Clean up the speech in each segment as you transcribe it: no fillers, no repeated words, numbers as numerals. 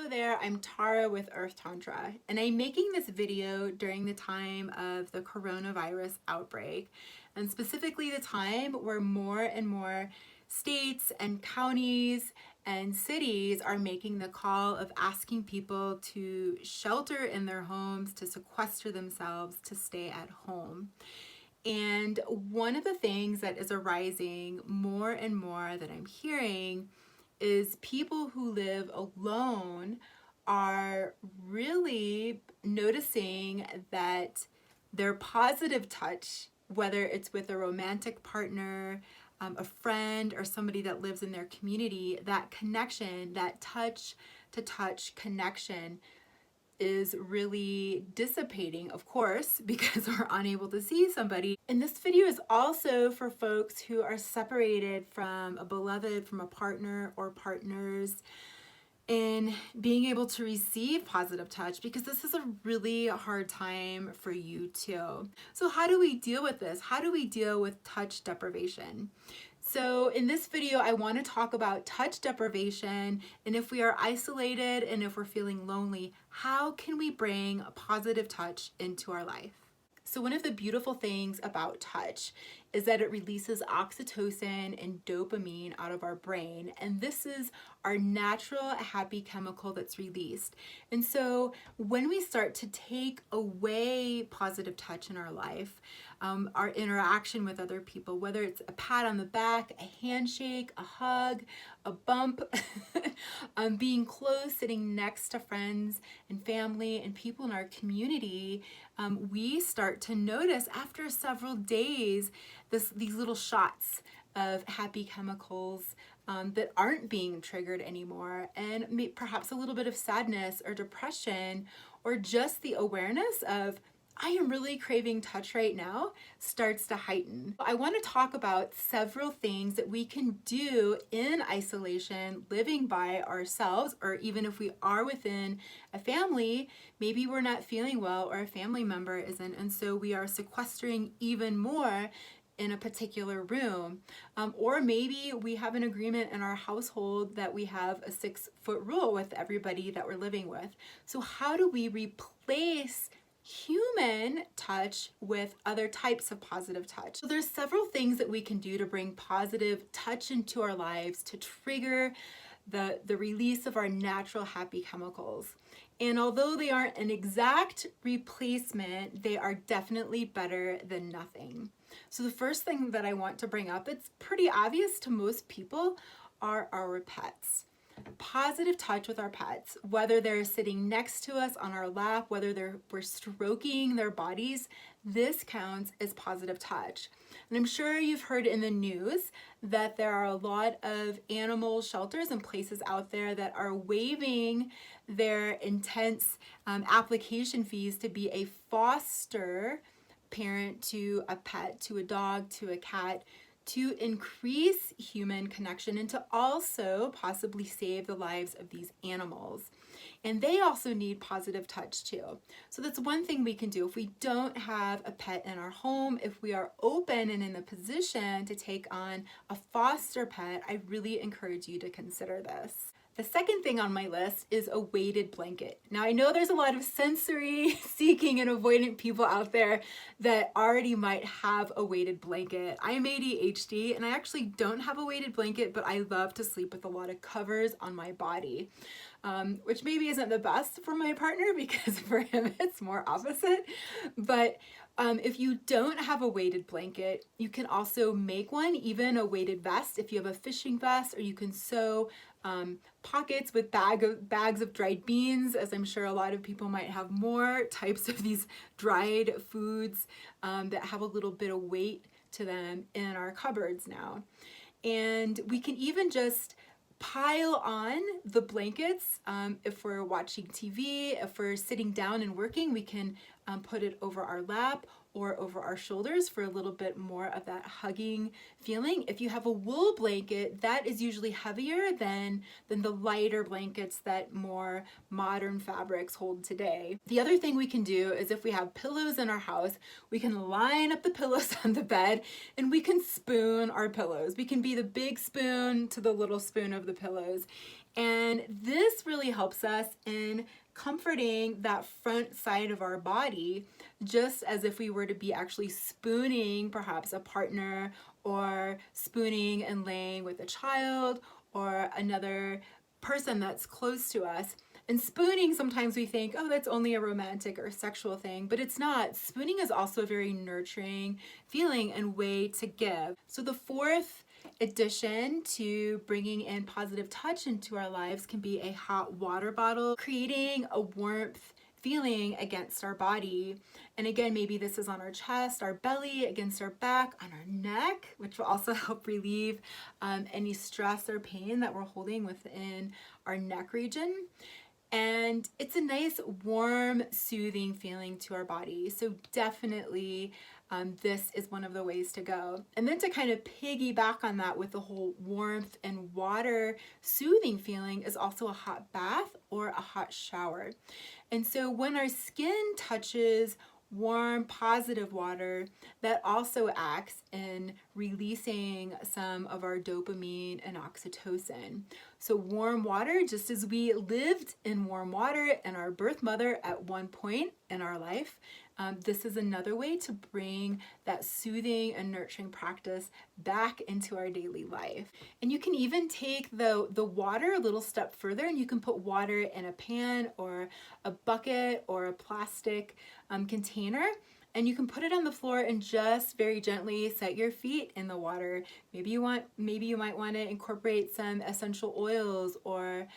Hello there, I'm Tara with Earth Tantra, and I'm making this video during the time of the coronavirus outbreak, and specifically the time where more and more states and counties and cities are making the call of asking people to shelter in their homes, to sequester themselves, to stay at home. And one of the things that is arising more and more that I'm hearing is people who live alone are really noticing that their positive touch, whether it's with a romantic partner, a friend, or somebody that lives in their community, that connection, that touch to touch connection is really dissipating, of course, because we're unable to see somebody. And this video is also for folks who are separated from a beloved, from a partner or partners, in being able to receive positive touch, because this is a really hard time for you too. So how do we deal with this? How do we deal with touch deprivation? So in this video, I want to talk about touch deprivation, and if we are isolated and if we're feeling lonely, how can we bring a positive touch into our life? So one of the beautiful things about touch is that it releases oxytocin and dopamine out of our brain, and this is our natural happy chemical that's released. And so when we start to take away positive touch in our life, our interaction with other people, whether it's a pat on the back, a handshake, a hug, a bump, being close, sitting next to friends and family and people in our community, we start to notice after several days these little shots of happy chemicals that aren't being triggered anymore, and perhaps a little bit of sadness or depression, or just the awareness of I am really craving touch right now starts to heighten. I want to talk about several things that we can do in isolation, living by ourselves, or even if we are within a family, maybe we're not feeling well or a family member isn't, and so we are sequestering even more in a particular room. Or maybe we have an agreement in our household that we have a 6-foot rule with everybody that we're living with. So how do we replace human touch with other types of positive touch? So there's several things that we can do to bring positive touch into our lives to trigger the release of our natural happy chemicals. And although they aren't an exact replacement, they are definitely better than nothing. So the first thing that I want to bring up, it's pretty obvious to most people, are our pets. Positive touch with our pets, whether they're sitting next to us on our lap, whether we're stroking their bodies, this counts as positive touch. And I'm sure you've heard in the news that there are a lot of animal shelters and places out there that are waiving their intense application fees to be a foster parent to a pet, to a dog, to a cat, to increase human connection and to also possibly save the lives of these animals. And they also need positive touch too. So that's one thing we can do. If we don't have a pet in our home, if we are open and in a position to take on a foster pet, I really encourage you to consider this. The second thing on my list is a weighted blanket. Now I know there's a lot of sensory seeking and avoidant people out there that already might have a weighted blanket. I am ADHD and I actually don't have a weighted blanket, but I love to sleep with a lot of covers on my body. Which maybe isn't the best for my partner because for him it's more opposite. But if you don't have a weighted blanket, you can also make one, even a weighted vest if you have a fishing vest, or you can sew pockets with bags of dried beans, as I'm sure a lot of people might have more types of these dried foods that have a little bit of weight to them in our cupboards now. And we can even just pile on the blankets. If we're watching TV, if we're sitting down and working, we can put it over our lap, or over our shoulders for a little bit more of that hugging feeling. If you have a wool blanket, that is usually heavier than the lighter blankets that more modern fabrics hold today. The other thing we can do is if we have pillows in our house, we can line up the pillows on the bed and we can spoon our pillows. We can be the big spoon to the little spoon of the pillows. And this really helps us in comforting that front side of our body, just as if we were to be actually spooning perhaps a partner, or spooning and laying with a child or another person that's close to us. And spooning, sometimes we think, oh, that's only a romantic or sexual thing, but it's not. Spooning is also a very nurturing feeling and way to give. So the fourth addition to bringing in positive touch into our lives can be a hot water bottle, creating a warmth feeling against our body. And again, maybe this is on our chest, our belly, against our back, on our neck, which will also help relieve any stress or pain that we're holding within our neck region. And it's a nice, warm, soothing feeling to our body. So definitely this is one of the ways to go. And then to kind of piggyback on that with the whole warmth and water soothing feeling is also a hot bath or a hot shower. And so when our skin touches warm, positive water, that also acts in releasing some of our dopamine and oxytocin. So warm water, just as we lived in warm water in our birth mother at one point in our life, this is another way to bring that soothing and nurturing practice back into our daily life. And you can even take the water a little step further, and you can put water in a pan or a bucket or a plastic container, and you can put it on the floor and just very gently set your feet in the water. Maybe you might want to incorporate some essential oils or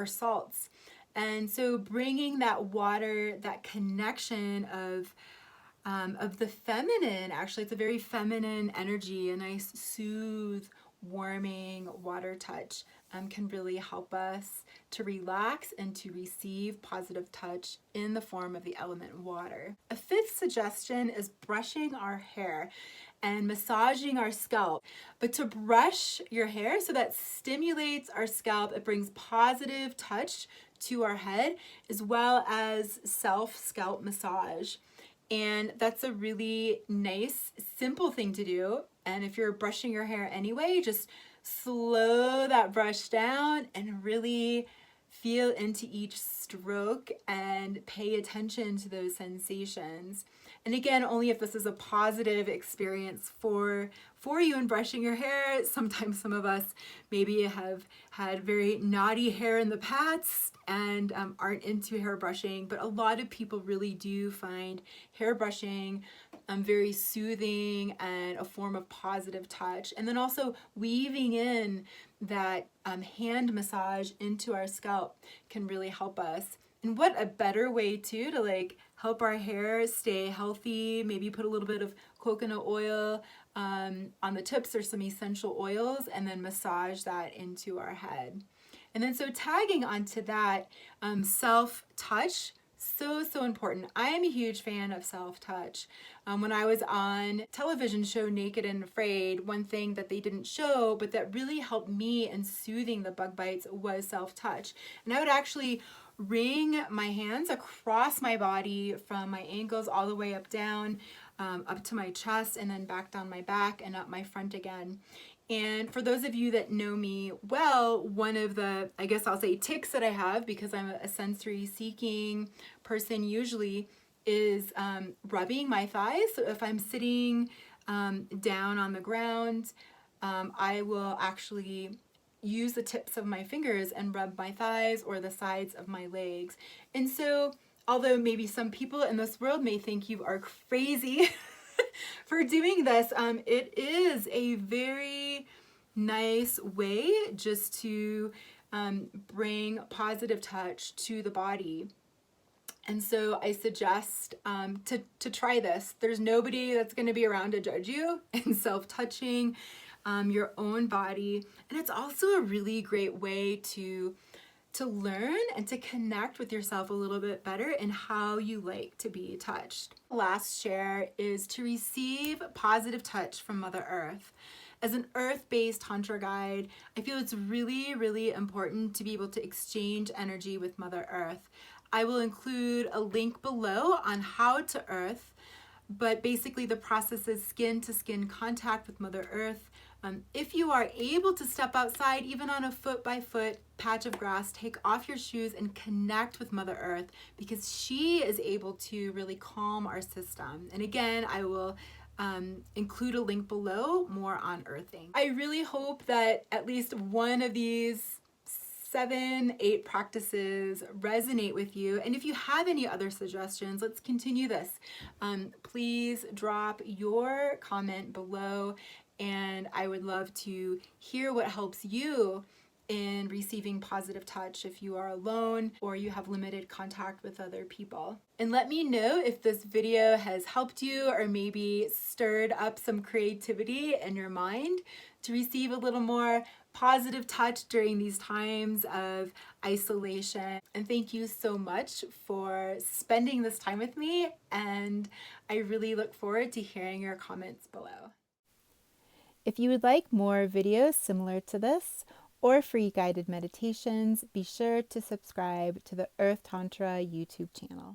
salts. And so bringing that water, that connection of the feminine, actually it's a very feminine energy, a nice soothe, warming water touch can really help us to relax and to receive positive touch in the form of the element water. A fifth suggestion is brushing our hair and massaging our scalp. But to brush your hair, so that stimulates our scalp, it brings positive touch to our head, as well as self-scalp massage. And that's a really nice, simple thing to do. And if you're brushing your hair anyway, just slow that brush down and really feel into each stroke and pay attention to those sensations. And again, only if this is a positive experience for you in brushing your hair. Sometimes some of us maybe have had very naughty hair in the past and aren't into hair brushing, but a lot of people really do find hair brushing very soothing and a form of positive touch. And then also weaving in that hand massage into our scalp can really help us. And what a better way to like help our hair stay healthy. Maybe put a little bit of coconut oil on the tips or some essential oils, and then massage that into our head. And then so tagging onto that, self-touch, so important. I am a huge fan of self-touch. When I was on television show Naked and Afraid, one thing that they didn't show but that really helped me in soothing the bug bites was self-touch. And I would actually wring my hands across my body from my ankles all the way up down, up to my chest, and then back down my back and up my front again. And for those of you that know me well, one of the, I guess I'll say, tics that I have, because I'm a sensory seeking person usually, is rubbing my thighs. So if I'm sitting down on the ground, I will actually use the tips of my fingers and rub my thighs or the sides of my legs. And so, although maybe some people in this world may think you are crazy for doing this, it is a very nice way just to bring positive touch to the body. And so I suggest to try this. There's nobody that's going to be around to judge you in self-touching your own body. And it's also a really great way to to learn and to connect with yourself a little bit better and how you like to be touched. Last share is to receive positive touch from Mother Earth. As an earth-based Tantra guide, I feel it's really, really important to be able to exchange energy with Mother Earth. I will include a link below on how to earth, but basically the process is skin to skin contact with Mother Earth. If you are able to step outside, even on a foot by foot patch of grass, take off your shoes and connect with Mother Earth, because she is able to really calm our system. And again, I will include a link below more on earthing. I really hope that at least one of these 7-8 practices resonate with you. And if you have any other suggestions, let's continue this. Please drop your comment below, and I would love to hear what helps you in receiving positive touch if you are alone or you have limited contact with other people. And let me know if this video has helped you or maybe stirred up some creativity in your mind to receive a little more positive touch during these times of isolation. And thank you so much for spending this time with me, and I really look forward to hearing your comments below. If you would like more videos similar to this or free guided meditations, be sure to subscribe to the Earth Tantra YouTube channel.